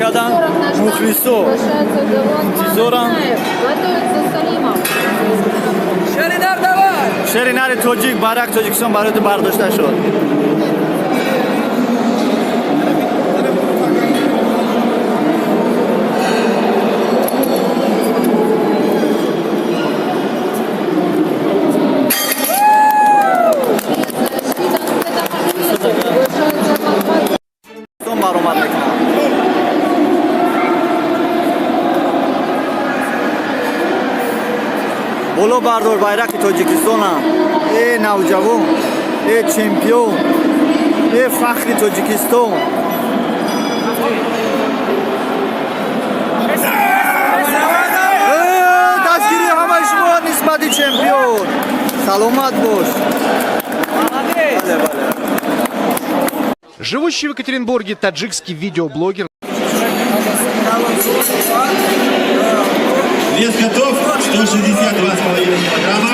Россиядан мухлисо интизорам. Шеринари тоҷик барак Тоҷикистон барои ту бардошта шуд. баромад мекунад. боло бардор байраки Тоҷикистонам. навҷавон, чемпион, фахри Тоҷикистон. дастгирии ҳамаи шумо нисбати чемпион. Саломат бош. Живущий в Екатеринбурге таджикский видеоблогер. Вес готов, 162,5 килограмма.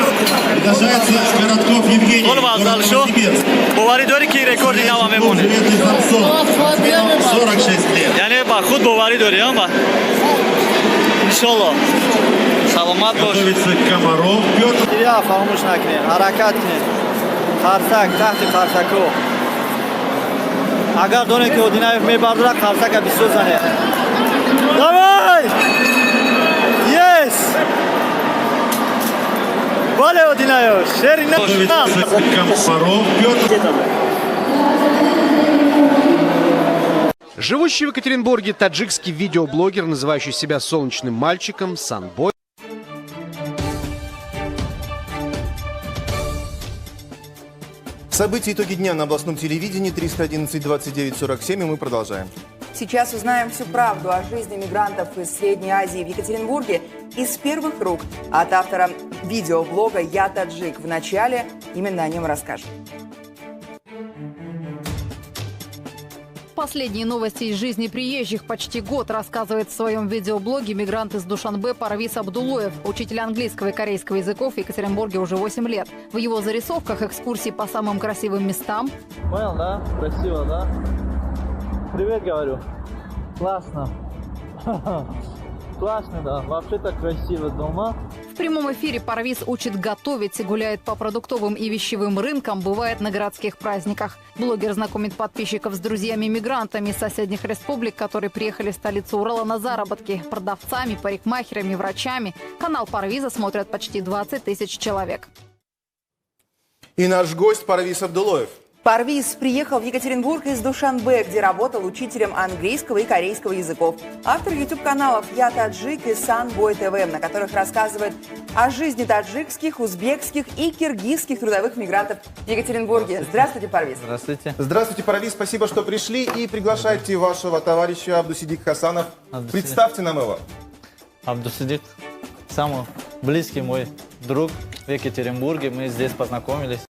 Приглашается Коротков Евгений. боварӣ дорӣ ки рекорди нава мемонад. 46 лет. Яъне ба худ боварӣ дорӣ, ба иншолло. Саломат бош. Готовится Комаров Петр. Я фаромӯш накунед, ҳаракат кунед. Қарсак, таҳти қарсако. Агар донед ки Одинаев мебардорад, қарсака бисёр занед. Давай! Yes! Бале Одинаев, Шерина. Комаров Петр. Живущий в Екатеринбурге таджикский видеоблогер, называющий себя солнечным мальчиком, Санбой. События итоги дня на областном телевидении 311-29-47, и мы продолжаем. Сейчас узнаем всю правду о жизни мигрантов из Средней Азии в Екатеринбурге из первых рук от автора видеоблога «Я таджик». Вначале именно о нем расскажем. Последние новости из жизни приезжих почти год рассказывает в своем видеоблоге мигрант из Душанбе Парвиз Абдулоев, учитель английского и корейского языков в Екатеринбурге уже 8 лет. В его зарисовках экскурсии по самым красивым местам. Понял, да? Красиво, да? Привет, говорю. Классно. Классно, да. Вообще так красиво дома. В прямом эфире Парвиз учит готовить, гуляет по продуктовым и вещевым рынкам, бывает на городских праздниках. Блогер знакомит подписчиков с друзьями-мигрантами из соседних республик, которые приехали в столицу Урала на заработки, продавцами, парикмахерами, врачами. Канал Парвиза смотрят почти 20 тысяч человек. И наш гость Парвиз Абдулоев. Парвиз приехал в Екатеринбург из Душанбе, где работал учителем английского и корейского языков. Автор YouTube-каналов «Я таджик» и «Санбой ТВ», на которых рассказывает о жизни таджикских, узбекских и киргизских трудовых мигрантов в Екатеринбурге. Здравствуйте, Парвиз. Здравствуйте. Здравствуйте, Парвиз, спасибо, что пришли, и приглашайте вашего товарища Абдусидик Хасанов. Представьте нам его. Абдусидик, самый близкий мой друг в Екатеринбурге. Мы здесь познакомились.